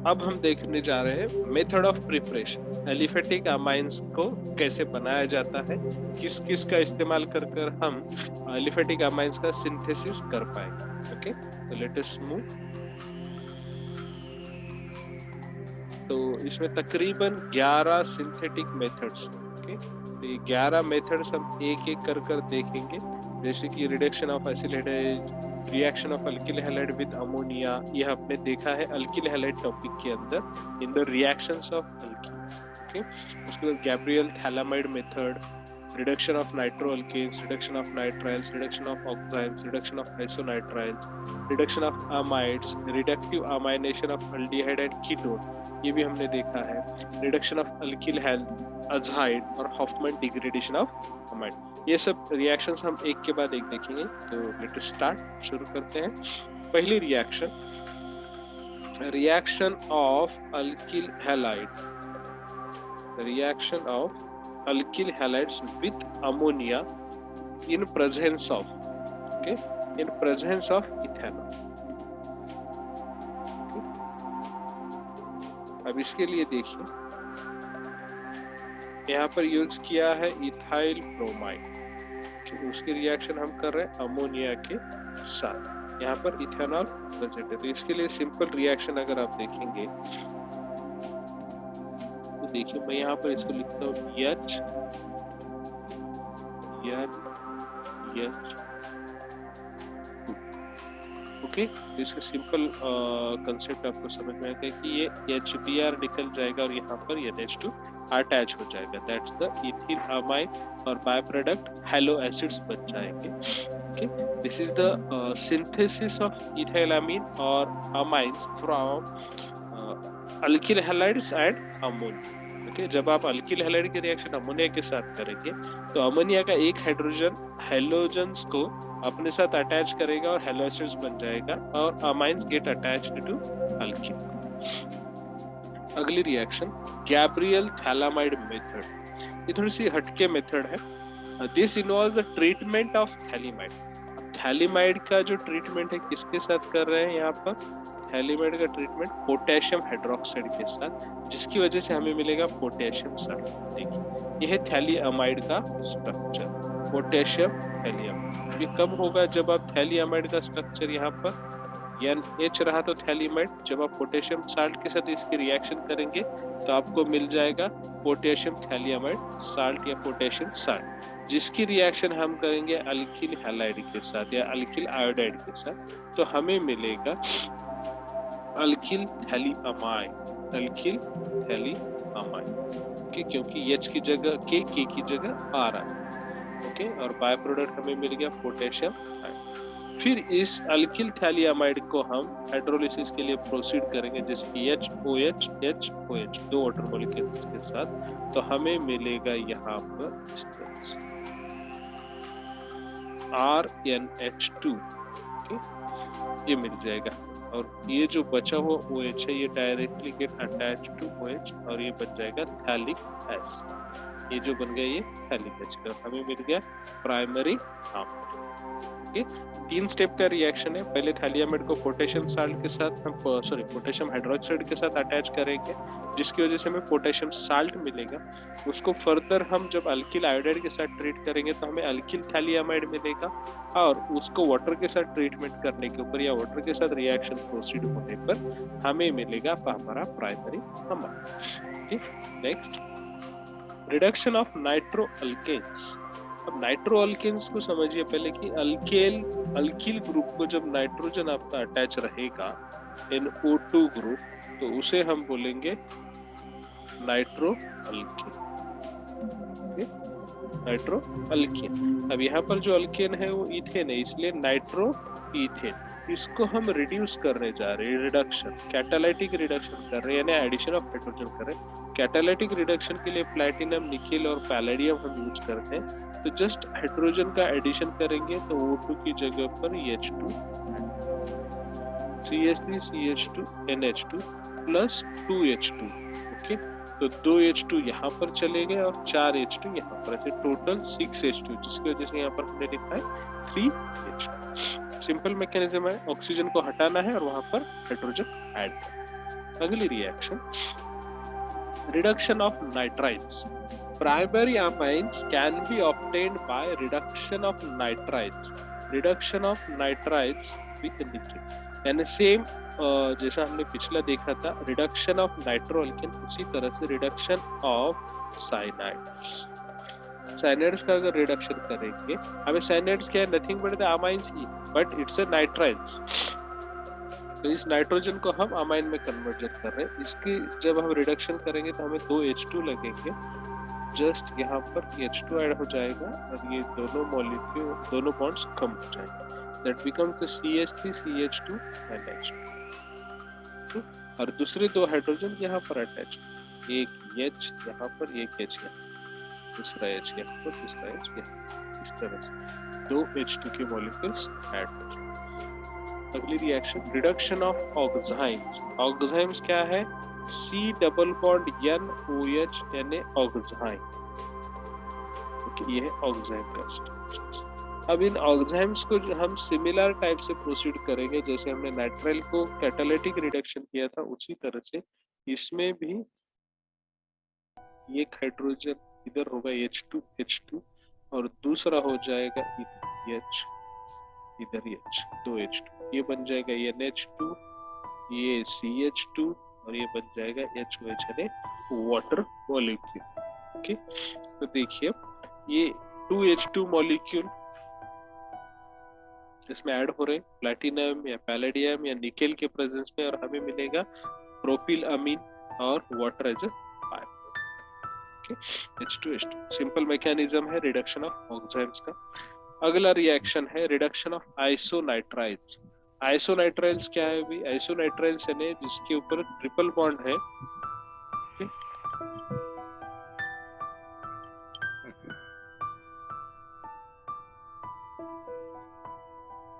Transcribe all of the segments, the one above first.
अब हम देखने जा रहे हैं method of preparation, aliphatic amines को कैसे बनाया जाता है, किस किस का इस्तेमाल कर कर हम एलिफेटिक अमाइंस का सिंथेसिस कर पाएंगे। ओके, तो लेट अस मूव। तो इसमें तकरीबन 11 सिंथेटिक मेथड्स। ओके, तो ये 11 मेथड्स हम एक एक कर कर देखेंगे, जैसे कि reduction of acid hydride, reaction of alkyl halide with ammonia, यह आपने देखा है अल्किल हैलाइड टॉपिक के अंदर in the reactions of alkyl. Okay, उसके बाद Gabriel phthalimide method, reduction of nitro alkanes, reduction of nitriles, reduction of oxides, reduction of isonitriles, reduction of amides, reductive amination of aldehyde and ketone, ये भी हमने देखा है, reduction of alkyl azide और Hoffmann degradation of amide. ये सब reactions हम एक के बाद एक देखेंगे। तो लेट अस स्टार्ट, शुरू करते हैं। पहली reaction, reaction of alkyl halide, reaction of alkyl halides with ammonia in presence of, okay, in presence of ethanol। okay? अब इसके लिए देखिए, यहाँ पर यूज किया है इथाइल ब्रोमाइड, तो उसकी रिएक्शन हम कर रहे हैं अमोनिया के साथ, यहाँ पर इथेनॉल प्रेजेंट है। तो इसके लिए सिंपल रिएक्शन अगर आप देखेंगे, देखिए मैं यहाँ पर इसको लिखता हूँ H, ओके। इसका सिंपल कंसेप्ट आपको समझ में आएगा कि ये HBr निकल जाएगा और यहाँ पर NH2 अटैच हो जाएगा, दैट्स द इथिल अमाइन, और बाय प्रोडक्ट हैलो एसिड्स बन जाएंगे। Okay, this is the synthesis of ethylamine और amines from alkyl halides and ammonia. Okay, जब आप अल्किल हैलाइड की रिएक्शन अमोनिया के साथ करेंगे तो अमोनिया का एक हाइड्रोजन हैलोजन्स को अपने साथ अटैच करेगा और हैलो एसिड्स बन जाएगा और amines get attached to alkyl. अगली रिएक्शन गैब्रियल थैलामाइड मेथड, ये थोड़ी सी हटके मेथड है। This involves the treatment of phthalimide. Phthalimide का जो ट्रीटमेंट है किसके साथ कर रहे हैं, यहाँ पर थैलीमाइड का ट्रीटमेंट पोटेशियम हाइड्रोक्साइड के साथ, जिसकी वजह से हमें मिलेगा पोटेशियम साल्ट। देखिए, यह है थैलीअमाइड का स्ट्रक्चर, पोटेशियम थैलीअमाइड। ये कब होगा, जब आप थैलीअमाइड का स्ट्रक्चर यहाँ पर NH रहा तो थैलीमाइड, जब आप पोटेशियम साल्ट के साथ इसकी रिएक्शन करेंगे तो आपको मिल जाएगा पोटेशियम थैलीअमाइड साल्ट या पोटेशियम साल्ट, जिसकी रिएक्शन हम करेंगे अल्किल हैलाइड के साथ या अल्किल आयोडाइड के साथ, तो हमें मिलेगा अल्किल थैलीअमाइन, अल्किल थैलीअमाइन। ओके, क्योंकि H की जगह K की जगह आ रहा है। ओके, और बाय प्रोडक्ट हमें मिल गया पोटेशियम आयन। फिर इस अल्किल थैलीअमाइड को हम हाइड्रोलिसिस के लिए प्रोसीड करेंगे, जैसे कि HOH HOH दो वाटर मॉलिक्यूल्स के साथ, तो हमें मिलेगा यहाँ पर इस तरह से RNH2। ओके, ये मिल जाएगा, और ये जो बचा हुआ OH है ये directly get attach to OH और ये बन जाएगा थैलिक एसिड। ये जो बन गया ये थैलिक एसिड, और हमें मिल गया प्राइमरी अमाइन। ओके, 3 स्टेप का रिएक्शन है। पहले थैलीअमाइड को पोटेशियम साल्ट के साथ हम पोटेशियम हाइड्रोक्साइड के साथ अटैच करेंगे, जिसकी वजह से हमें पोटेशियम साल्ट मिलेगा। उसको फर्दर हम जब अल्किल आयोडाइड के साथ ट्रीट करेंगे तो हमें अल्किल थैलीअमाइड मिलेगा, और उसको वाटर के साथ ट्रीटमेंट करने के ऊपर या वाटर के साथ रिएक्शन प्रोसीड होने पर हमें मिलेगा हमारा प्राइमरी अमाइन। ठीक, next reduction of nitro alkanes. अब नाइट्रो अल्केन्स को समझिए पहले कि अल्किल ग्रुप को जब नाइट्रोजन आपका अटैच रहेगा NO2 ग्रुप, तो उसे हम बोलेंगे नाइट्रो अल्केन। Nitro alkane. अब यहाँ पर जो अल्केन है वो इथेन है, इसलिए नाइट्रो इथेन। इसको हम रिड्यूस करने जा रहे हैं, रिडक्शन, कैटालाइटिक रिडक्शन कर रहे हैं, यानी एडिशन ऑफ हाइड्रोजन कर रहे हैं। कैटालाइटिक रिडक्शन के लिए प्लैटिनम, निकेल और पैलेडियम हम यूज करते हैं। तो जस्ट हाइड्रोजन का एडिशन करेंगे तो O2 की जगह पर H2, CH3 CH2 NH2 plus 2H2। Okay, तो 2H2 यहाँ पर चले गए और 4H2 यहाँ पर, ऐसे टोटल 6H2, जिसकी वजह से यहाँ पर हमने लिखा है 3H2। सिंपल मैकेनिज्म है, ऑक्सीजन को हटाना है और वहां पर हाइड्रोजन ऐड करना है। अगली reaction, reduction of nitriles. Primary amines can be obtained by reduction of nitrites with nickel। यानी सेम जैसा हमने पिछला देखा था रिडक्शन ऑफ नाइट्रोअल्केन, उसी तरह से रिडक्शन ऑफ साइनाइड्स। साइनाइड्स का अगर रिडक्शन करेंगे, हमें साइनाइड्स क्या है, nothing but the amines he, but it's a nitriles. तो इस नाइट्रोजन को हम अमाइन में कन्वर्जन कर रहे हैं। इसकी जब हम रिडक्शन करेंगे तो हमें 2 H2 लगेंगे, जस्ट यहाँ पर H2 ऐड हो जाएगा और ये दोनों मॉलिक्यूल, दोनों बॉन्ड्स कम हो जाएंगे। That becomes the CH3 CH2 and H2। और दूसरे 2 हाइड्रोजन यहाँ पर अटैच, एक H यहाँ पर, एक H यहाँ, दूसरा H यहाँ पर, दूसरा H यहाँ, इस तरह से 2 H2 के मॉलिक्यूल्स ऐड हो जाएंगे। अगली reaction, reduction of oximes. Oximes क्या है, C double bond NOH Na oxime. ये है ऑक्साइम का स्ट्रक्चर। अब इन ऑक्साइम्स को हम सिमिलर टाइप से प्रोसीड करेंगे, जैसे हमने नाइट्राइल को कैटालिटिक रिडक्शन किया था, उसी तरह से इसमें भी एक हाइड्रोजन इधर होगा H2 और दूसरा हो जाएगा इधर H, इधर H, 2 H2, ये बन जाएगा NH2, ये CH2 और ये बन जाएगा HOH यानी वाटर मॉलिक्यूल। ओके, तो देखिए ये 2H2 मॉलिक्यूल इसमें ऐड हो रहे हैं प्लैटिनम या पैलेडियम या निकेल के प्रेजेंस में, और हमें मिलेगा प्रोपिल अमीन और water as a by product. Okay, H2H2 simple mechanism है रिडक्शन ऑफ ऑक्साइड्स का। अगला रिएक्शन है रिडक्शन ऑफ आइसोनाइट्राइल्स। आइसोनाइट्राइल्स क्या है भाई, आइसोनाइट्राइल्स यानी जिसके ऊपर ट्रिपल बॉन्ड है,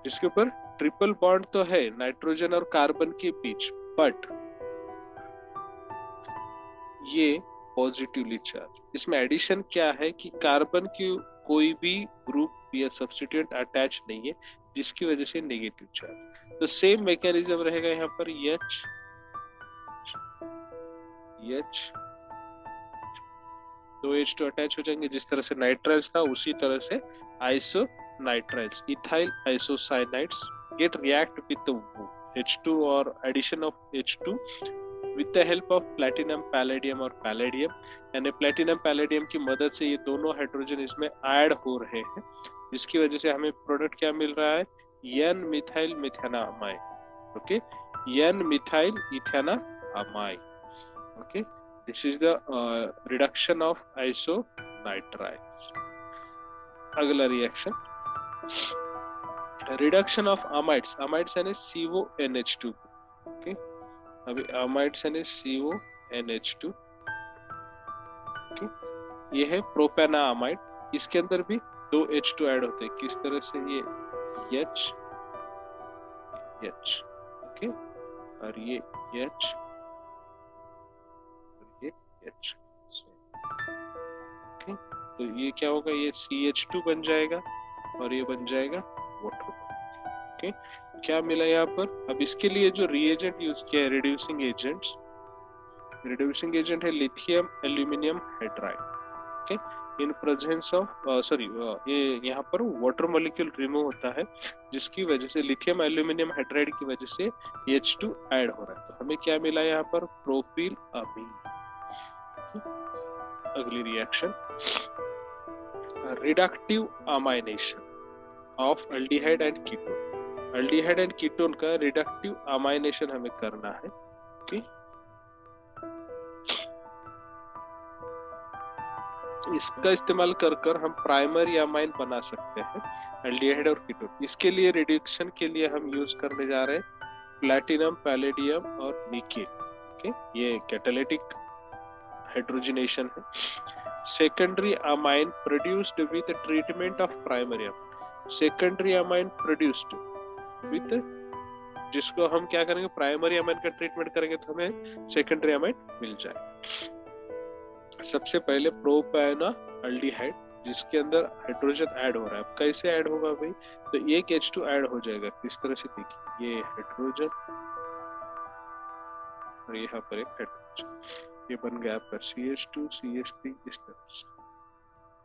जिसके ऊपर ट्रिपल बॉन्ड तो है नाइट्रोजन और कार्बन के बीच, बट ये पॉजिटिवली चार्ज। इसमें एडिशन क्या है कि कार्बन की कोई भी ग्रुप या सब्स्टिट्यूएंट अटैच नहीं है, जिसकी वजह से नेगेटिव चार्ज। तो सेम मैकेनिज्म रहेगा यहाँ पर, H 2 H2 अटैच हो जाएंगे, जिस तरह से नाइट्राइल्स था उसी तरह से आइसोनाइट्राइल्स, ethyl आइसोसाइनाइड्स get react with the H2 or addition of H2 with the help of platinum palladium और palladium, यानी प्लेटिनम पैलेडियम की मदद से ये दोनों हाइड्रोजन इसमें ऐड हो रहे हैं, जिसकी वजह से हमें प्रोडक्ट क्या मिल रहा है, N methyl methanamine. Okay, N methyl ethanamine. Okay, this is the reduction of isonitriles. अगला reaction, reduction of amides. Amides यानी CONH2। ओके, अभी अमाइड्स यानी CONH2। ओके, ये है प्रोपेनामाइड, इसके अंदर भी 2 H2 ऐड होते हैं, किस तरह से, ये H, ओके, और ये H, और ये H। ओके, तो ये क्या होगा, ये CH2 बन जाएगा और ये बन जाएगा वाटर। ओके, क्या मिला यहाँ पर। अब इसके लिए जो रिएजेंट यूज किया है, रिड्यूसिंग एजेंट्स, रिड्यूसिंग एजेंट है lithium aluminium hydride. Okay, in presence of ये यहाँ पर वाटर मॉलिक्यूल रिमूव होता है, जिसकी वजह से लिथियम एल्यूमिनियम हाइड्राइड की वजह से H2 ऐड हो रहा है, तो हमें क्या मिला यहाँ पर, प्रोपिल अमीन। अगली reaction, reductive amination of aldehyde and ketone. Aldehyde and ketone का रिडक्टिव अमाइनेशन हमें करना है। ओके, इसका इस्तेमाल कर हम प्राइमरी अमाइन बना सकते हैं एल्डिहाइड और कीटोन। इसके लिए रिडक्शन के लिए हम यूज करने जा रहे हैं प्लैटिनम पैलेडियम और निकेल। ओके, ये कैटालिटिक हाइड्रोजनेशन है। Secondary amine produced with treatment of primary amine. Secondary amine produced with, जिसको हम क्या करेंगे, प्राइमरी अमाइन का ट्रीटमेंट करेंगे तो हमें सेकेंडरी अमाइन मिल जाए। सबसे पहले प्रोपेना अल्डिहाइड, जिसके अंदर हाइड्रोजन ऐड हो रहा है। अब कैसे ऐड होगा भाई, तो एक H2 ऐड हो जाएगा, किस तरह से, देखिए ये हाइड्रोजन, और यहाँ पर एक हाइड्रोजन, ये बन गया आपका CH2 CH3 इस तरह से।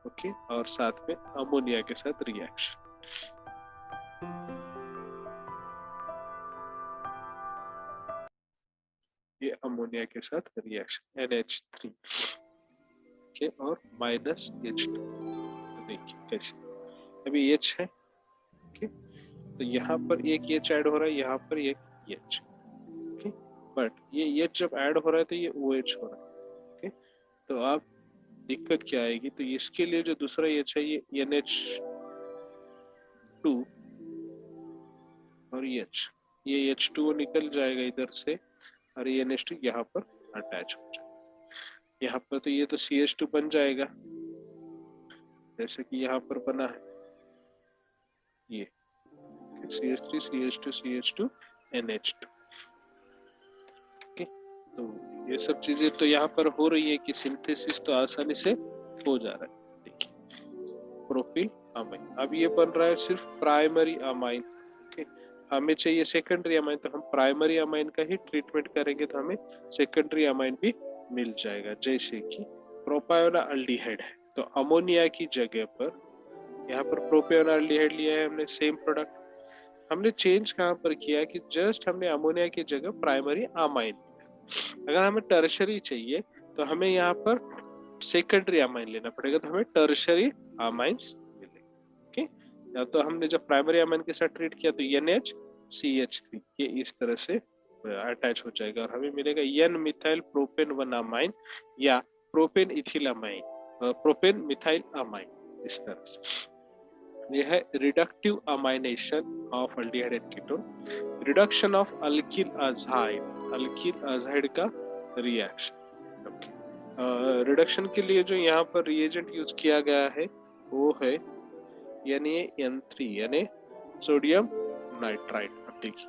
ओके, और साथ में अमोनिया के साथ रिएक्शन। ये अमोनिया के साथ रिएक्शन NH3 के और माइनस H2। तो देखिए कैसे, अभी H है, ओके, तो यहाँ पर एक H ऐड हो रहा है, यहाँ पर एक H, ओके, बट ये H जब ऐड हो रहा है तो ये OH हो रहा है, ओके, तो आप दिक्कत क्या आएगी, तो इसके लिए जो दूसरा H है ये NH2 और H, ये H2O निकल जाएगा इधर से और ये NH2 यहाँ पर अटैच हो जाएगा। यहाँ पर तो ये तो CH2 बन जाएगा जैसे कि यहाँ पर बना है, ये CH3 CH2 CH2 NH2। Okay, तो ये सब चीजें तो यहाँ पर हो रही है कि सिंथेसिस तो आसानी से हो जा रहा है। देखिए प्रोपिल अमाइन, अब ये बन रहा है सिर्फ प्राइमरी अमाइन। ओके, हमें चाहिए सेकेंडरी अमाइन, तो हम प्राइमरी अमाइन का ही ट्रीटमेंट करेंगे तो हमें सेकेंडरी अमाइन भी मिल जाएगा। जैसे कि प्रोपायोनाल्डिहाइड है, तो अमोनिया की जगह पर यहाँ पर प्रोपायोनाल्डिहाइड लिया है हमने, सेम प्रोडक्ट हमने चेंज कहाँ पर किया कि जस्ट हमने अमोनिया की जगह प्राइमरी अमाइन लिया। अगर हमें टर्शरी चाहिए तो हमें यहाँ पर सेकेंडरी अमाइन लेना पड़ेगा, तो हमें टर्शरी अमाइंस मिलेंगे। ओके, या तो हमने जब प्राइमरी अमाइन के साथ ट्रीट किया तो NHCH3 ये इस तरह से अटैच हो जाएगा और हमें मिलेगा N मिथाइल प्रोपेन 1 अमाइन या propane ethyl amine, propane methyl amine इस तरह से। यह है reductive amination of aldehyde and ketone, reduction of alkyl azide, alkyl azide का रिएक्शन। रिडक्शन के लिए जो यहाँ पर रिएजेंट यूज किया गया है वो है NaN3 यानी सोडियम नाइट्राइट। अब देखिए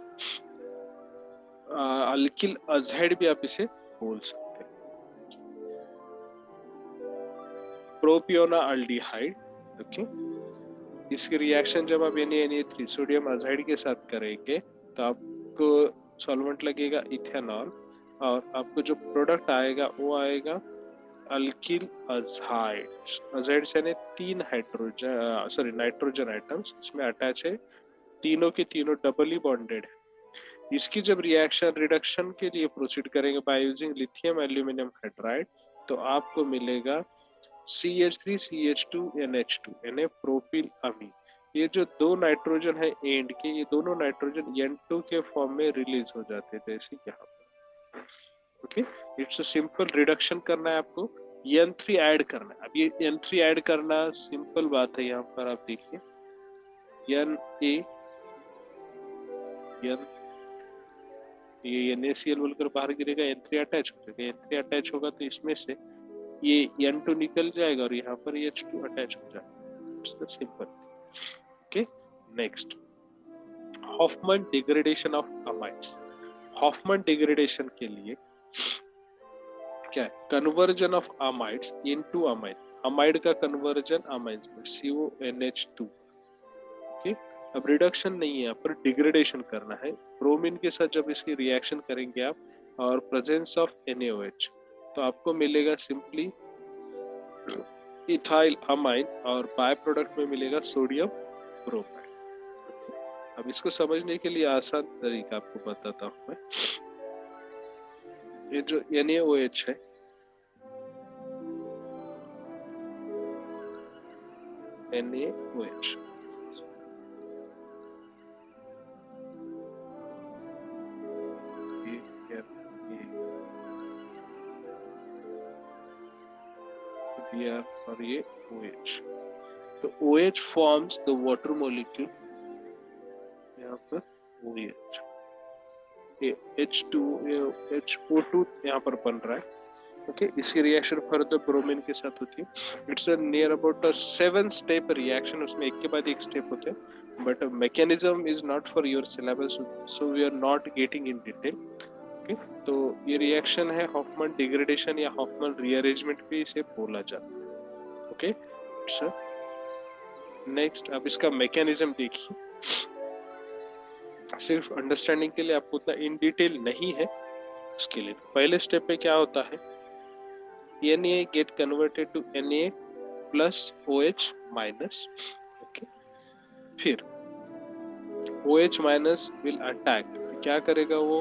अल्किल अज़ाइड भी आप इसे बोल सकते हैं, प्रोपियोनाल्डिहाइड। ओके, इसकी रिएक्शन जब आप Na3 सोडियम अज़ाइड के साथ करेंगे तो आपको सॉल्वेंट लगेगा इथेनॉल और आपको जो प्रोडक्ट आएगा वो आएगा अल्किल अज़ाइड। अज़ाइड से यानी 3 नाइट्रोजन आइटम्स इसमें अटैच है, तीनों के तीनों डबली बॉन्डेड है। इसकी जब रिएक्शन रिडक्शन के लिए प्रोसीड करेंगे by using lithium aluminium hydride तो आपको मिलेगा CH3 CH2 NH2 यानी प्रोपिल अमीन। ये जो दो नाइट्रोजन है एंड के, ये दोनों नाइट्रोजन N2 के फॉर्म में रिलीज हो जाते थे जैसे यहाँ पर। Okay, it's a simple reduction करना है आपको, N3 ऐड करना है। अब ये N3 ऐड करना सिंपल बात है, यहाँ पर आप देखिए ये NaCl बोलकर बाहर गिरेगा, N3 अटैच हो जाएगा, N3 अटैच होगा तो इसमें से ये N2 निकल जाएगा और यहाँ पर H2 अटैच हो जाएगा। It's the simple. Okay, next Hofmann degradation of amides. Hofmann degradation के लिए क्या है, conversion of amides into amine, amide का कन्वर्जन अमाइंस में CONH2। ओके, अब रिडक्शन नहीं है, यहाँ पर डिग्रेडेशन करना है। ब्रोमीन के साथ जब इसकी रिएक्शन करेंगे आप और प्रेजेंस ऑफ NaOH तो आपको मिलेगा सिंपली इथाइल अमाइन और बाय प्रोडक्ट में मिलेगा सोडियम ब्रोमाइड। अब इसको समझने के लिए आसान तरीका आपको बताता हूं मैं। ये जो NaOH है, NaOH और ये OH, तो OH forms the water molecule, यहाँ पर OH, ये HO2 यहाँ पर बन रहा है। ओके, इसकी रिएक्शन फर्दर ब्रोमीन के साथ होती है। It's a near about 7 step reaction, उसमें एक के बाद एक स्टेप होते हैं, but mechanism is not for your syllabus, so we are not getting in detail. Okay, तो ये रिएक्शन है हॉफमैन डिग्रेडेशन या हॉफमैन रीअरेंजमेंट भी इसे बोला जाता है। ओके सर, नेक्स्ट अब इसका मैकेनिज्म देखिए, सिर्फ अंडरस्टैंडिंग के लिए, आपको उतना इन डिटेल नहीं है स्केलिन। पहले स्टेप पे क्या होता है, Na get converted to Na plus OH minus, okay. फिर OH minus will attack, क्या करेगा वो,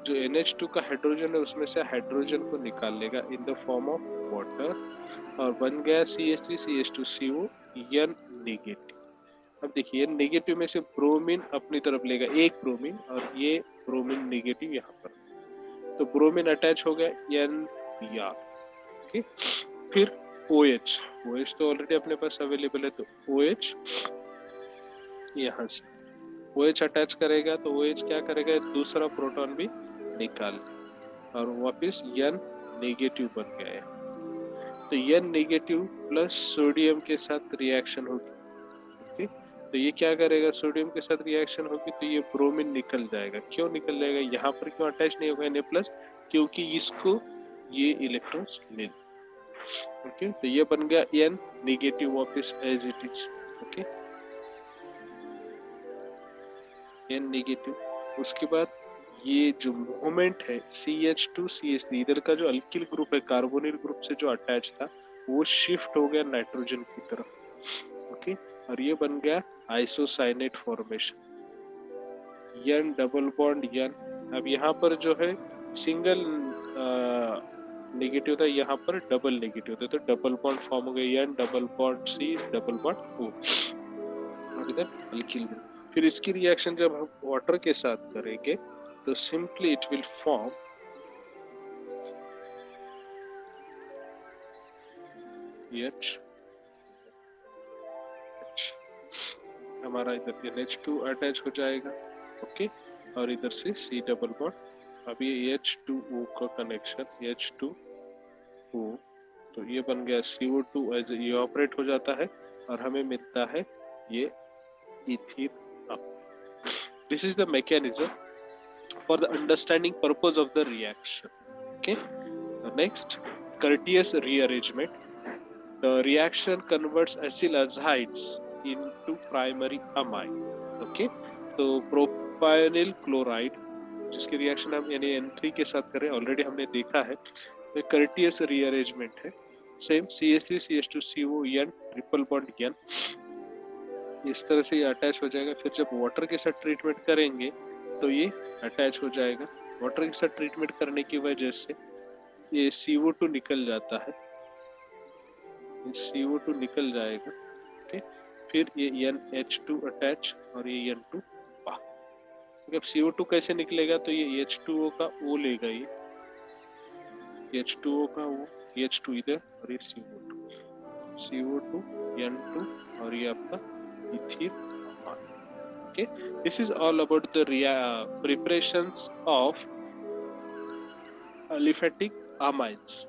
जो NH2 का हाइड्रोजन है उसमें से हाइड्रोजन को निकाल लेगा in the form of water, और बन गया CH3CH2CO N नेगेटिव। अब देखिए नेगेटिव में से ब्रोमीन अपनी तरफ लेगा, एक ब्रोमीन, और ये ब्रोमीन नेगेटिव यहाँ पर, तो ब्रोमीन अटैच हो गया NBr, ओके। फिर OH तो ऑलरेडी अपने पास अवेलेबल है, तो OH यहाँ से OH अटैच करेगा, तो OH क्या करेगा, दूसरा प्रोटॉन भी निकाल, और वापिस N नेगेटिव बन गया है। तो N नेगेटिव प्लस सोडियम के साथ रिएक्शन होगी, ओके। तो ये क्या करेगा, सोडियम के साथ रिएक्शन होगी, तो ये ब्रोमीन निकल जाएगा। क्यों निकल जाएगा, यहाँ पर क्यों अटैच नहीं होगा Na प्लस, क्योंकि इसको ये इलेक्ट्रॉन्स मिल, ओके। तो ये बन गया N नेगेटिव वापिस as it is, okay, N negative. उसके बाद ये जो मूवमेंट है CH2CH3, इधर का जो अल्किल ग्रुप है कार्बोनिल ग्रुप से जो अटैच था वो शिफ्ट हो गया नाइट्रोजन की तरफ, ओके। और ये बन गया isocyanate formation, N double bond N। अब यहाँ पर जो है सिंगल नेगेटिव था, यहाँ पर डबल नेगेटिव था, तो डबल बॉन्ड फॉर्म हो गया, N double bond C double bond O, और इधर अल्किल ग्रुप। फिर इसकी रिएक्शन जब हम वाटर के साथ करेंगे तो simply it will form H, हमारा इधर NH2 अटैच हो जाएगा, ओके, और इधर से C डबल बॉन्ड। अब ये H2O का कनेक्शन H2O, तो ये बन गया CO2 एज इवेपोरेट हो जाता है, और हमें मिलता है ये ethene up. This is the mechanism for the understanding purpose of the reaction, okay. The next, Curtius rearrangement. The reaction converts acyl aldehydes into primary amine, okay. तो प्रोपाइनिल क्लोराइड जिसकी रिएक्शन हम यानी N3 के साथ करें, ऑलरेडी हमने देखा है, तो कर्टियस रीअरेंजमेंट है, same CH3CH2CO N triple bond N, इस तरह से ये अटैच हो जाएगा। फिर जब वाटर के साथ ट्रीटमेंट करेंगे तो ये अटैच हो जाएगा। वाटर के साथ ट्रीटमेंट करने की वजह से ये CO2 निकल जाता है, ये CO2 निकल जाएगा, ओके। फिर ये NH2 अटैच, और ये N2 बाहर। अब CO2 कैसे निकलेगा, तो ये H2O का O लेगा, ये H2O का O, H2 इधर, और ये CO2 N2, और ये आपका ethene amine, okay. This is all about the preparations of aliphatic amines.